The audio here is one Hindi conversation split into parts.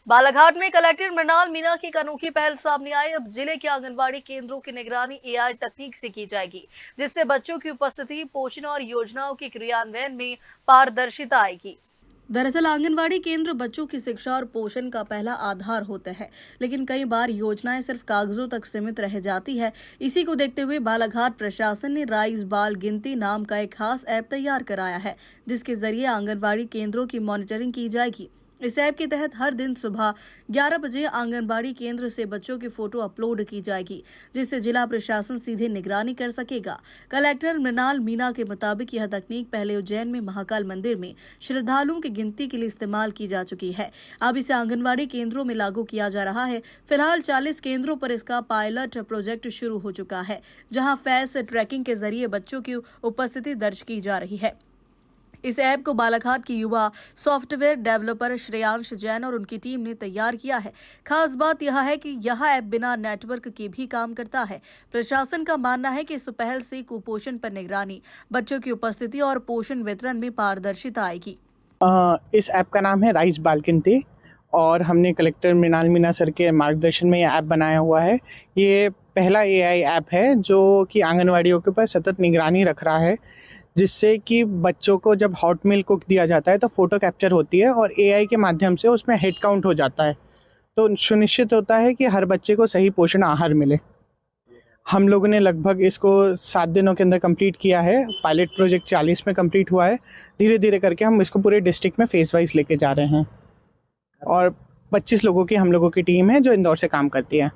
बालाघाट में कलेक्टर मृणाल मीणा की एक अनोखी पहल सामने आई। अब जिले के आंगनबाड़ी केंद्रों की निगरानी एआई तकनीक से की जाएगी, जिससे बच्चों की उपस्थिति, पोषण और योजनाओं के क्रियान्वयन में पारदर्शिता आएगी। दरअसल आंगनबाड़ी केंद्र बच्चों की शिक्षा और पोषण का पहला आधार होता है, लेकिन कई बार योजनाएं सिर्फ कागजों तक सीमित रह जाती है। इसी को देखते हुए बालाघाट प्रशासन ने राइस बाल गिनती नाम का एक खास ऐप तैयार कराया है, जिसके जरिए आंगनबाड़ी केंद्रों की मॉनिटरिंग की जाएगी। इस ऐप के तहत हर दिन सुबह 11 बजे आंगनबाड़ी केंद्र से बच्चों की फोटो अपलोड की जाएगी, जिससे जिला प्रशासन सीधे निगरानी कर सकेगा। कलेक्टर मृणाल मीणा के मुताबिक यह तकनीक पहले उज्जैन में महाकाल मंदिर में श्रद्धालुओं की गिनती के लिए इस्तेमाल की जा चुकी है। अब इसे आंगनबाड़ी केंद्रों में लागू किया जा रहा है। फिलहाल 40 केंद्रों पर इसका पायलट प्रोजेक्ट शुरू हो चुका है, जहां फेस ट्रैकिंग के जरिए बच्चों की उपस्थिति दर्ज की जा रही है। इस ऐप को बालाघाट की युवा सॉफ्टवेयर डेवलपर श्रेयांश जैन और उनकी टीम ने तैयार किया है। खास बात यह है कि यह ऐप बिना नेटवर्क के भी काम करता है। प्रशासन का मानना है कि इस पहल से कुपोषण पर निगरानी, बच्चों की उपस्थिति और पोषण वितरण में पारदर्शिता आएगी। इस ऐप का नाम है राइस बाल गिनती और हमने कलेक्टर मृणाल मीणा सर के मार्गदर्शन में ये ऐप बनाया हुआ है। ये पहला एआई ऐप है जो कि आंगनवाड़ियों के ऊपर सतत निगरानी रख रहा है, जिससे कि बच्चों को जब हॉट मील कुक दिया जाता है तो फ़ोटो कैप्चर होती है और एआई के माध्यम से उसमें हेड काउंट हो जाता है, तो सुनिश्चित होता है कि हर बच्चे को सही पोषण आहार मिले। हम लोगों ने लगभग इसको 7 दिनों के अंदर कंप्लीट किया है। पायलट प्रोजेक्ट 40 में कंप्लीट हुआ है। धीरे धीरे करके हम इसको पूरे डिस्ट्रिक्ट में फेज वाइज लेके जा रहे हैं और 25 लोगों की हम लोगों की टीम है जो इंदौर से काम करती है।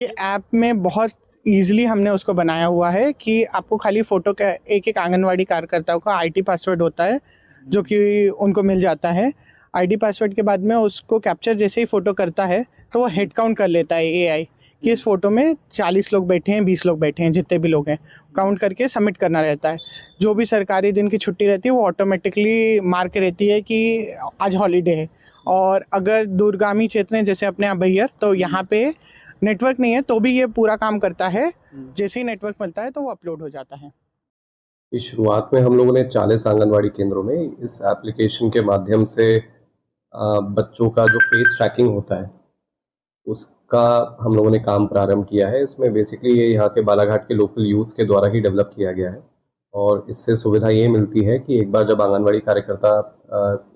ये ऐप में बहुत ईजिली हमने उसको बनाया हुआ है कि आपको खाली फ़ोटो का एक आंगनवाड़ी कार्यकर्ता का आईटी पासवर्ड होता है जो कि उनको मिल जाता है। आईडी पासवर्ड के बाद में उसको कैप्चर जैसे ही फ़ोटो करता है तो वो हेड काउंट कर लेता है एआई कि इस फ़ोटो में 40 लोग बैठे हैं, 20 लोग बैठे हैं, जितने भी लोग हैं काउंट करके सबमिट करना रहता है। जो भी सरकारी दिन की छुट्टी रहती है वो ऑटोमेटिकली मार्क रहती है कि आज हॉलीडे है। और अगर दूरगामी क्षेत्र हैं जैसे अपने यहाँ बैहर, तो यहाँ पे नेटवर्क नहीं है तो भी ये पूरा काम करता है। जैसे ही नेटवर्क मिलता है तो वो अपलोड हो जाता है। इस शुरुआत में हम लोगों ने 40 आंगनवाड़ी केंद्रों में इस एप्लीकेशन के माध्यम से बच्चों का जो फेस ट्रैकिंग होता है उसका हम लोगों ने काम प्रारंभ किया है। इसमें बेसिकली ये यहाँ के बालाघाट के लोकल यूथ्स के द्वारा ही डेवलप किया गया है और इससे सुविधा ये मिलती है कि एक बार जब आंगनवाड़ी कार्यकर्ता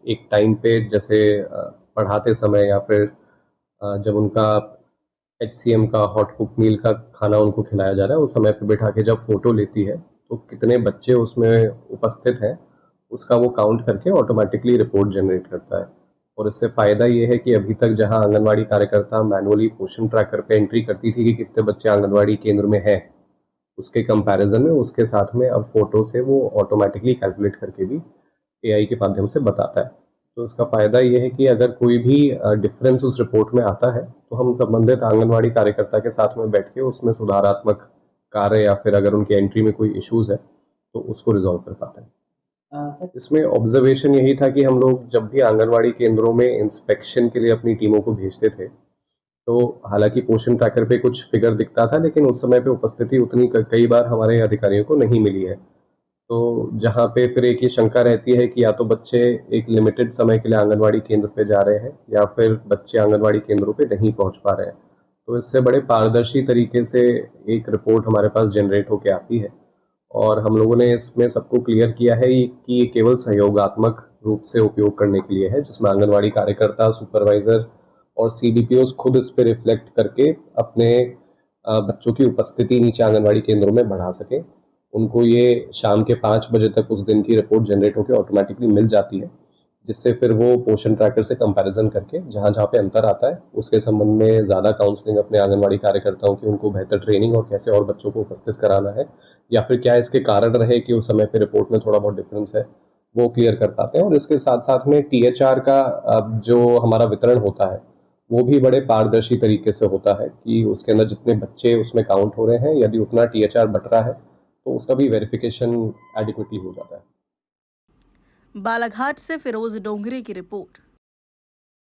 एक टाइम पे जैसे पढ़ाते समय या फिर जब उनका HCM का हॉट कुक मील का खाना उनको खिलाया जा रहा है, उस समय पे बैठा के जब फ़ोटो लेती है तो कितने बच्चे उसमें उपस्थित हैं उसका वो काउंट करके ऑटोमेटिकली रिपोर्ट जनरेट करता है। और इससे फ़ायदा ये है कि अभी तक जहां आंगनवाड़ी कार्यकर्ता मैनुअली पोषण ट्रैकर पे एंट्री करती थी कि कितने बच्चे आंगनवाड़ी केंद्र में हैं, उसके कंपैरिजन में उसके साथ में अब फ़ोटो से वो ऑटोमेटिकली कैलकुलेट करके भी AI के माध्यम से बताता है। तो इसका फ़ायदा ये है कि अगर कोई भी डिफरेंस उस रिपोर्ट में आता है तो हम संबंधित आंगनवाड़ी कार्यकर्ता के साथ में बैठ के उसमें सुधारात्मक कार्य या फिर अगर उनकी एंट्री में कोई इश्यूज़ है तो उसको रिजॉल्व कर पाते हैं। इसमें ऑब्जर्वेशन यही था कि हम लोग जब भी आंगनवाड़ी केंद्रों में इंस्पेक्शन के लिए अपनी टीमों को भेजते थे तो हालांकि पोषण ट्रैकर पे कुछ फिगर दिखता था, लेकिन उस समय पे उपस्थिति उतनी कई बार हमारे अधिकारियों को नहीं मिली है। तो जहाँ पे फिर एक ये शंका रहती है कि या तो बच्चे एक लिमिटेड समय के लिए आंगनवाड़ी केंद्र पे जा रहे हैं या फिर बच्चे आंगनवाड़ी केंद्रों पे नहीं पहुँच पा रहे हैं। तो इससे बड़े पारदर्शी तरीके से एक रिपोर्ट हमारे पास जनरेट होकर आती है और हम लोगों ने इसमें सबको क्लियर किया है कि ये केवल सहयोगात्मक रूप से उपयोग करने के लिए है, जिसमें आंगनवाड़ी कार्यकर्ता, सुपरवाइजर और CDPOs खुद इस पर रिफ्लेक्ट करके अपने बच्चों की उपस्थिति नीचे आंगनवाड़ी केंद्रों में बढ़ा सके। उनको ये शाम के 5 बजे तक उस दिन की रिपोर्ट जनरेट होकर ऑटोमेटिकली मिल जाती है, जिससे फिर वो पोषण ट्रैकर से कंपैरिजन करके जहाँ जहाँ पे अंतर आता है उसके संबंध में ज़्यादा काउंसलिंग अपने आंगनवाड़ी कार्यकर्ताओं की, उनको बेहतर ट्रेनिंग और कैसे और बच्चों को उपस्थित कराना है या फिर क्या इसके कारण रहे कि उस समय पे रिपोर्ट में थोड़ा बहुत डिफरेंस है, वो क्लियर कर पाते हैं। और इसके साथ साथ में THR का जो हमारा वितरण होता है वो भी बड़े पारदर्शी तरीके से होता है कि उसके अंदर जितने बच्चे उसमें काउंट हो रहे हैं, यदि उतना THR बट रहा है तो उसका भी वेरिफिकेशन एडिक्वेटली हो जाता है। बालाघाट से फिरोज डोंगरे की रिपोर्ट।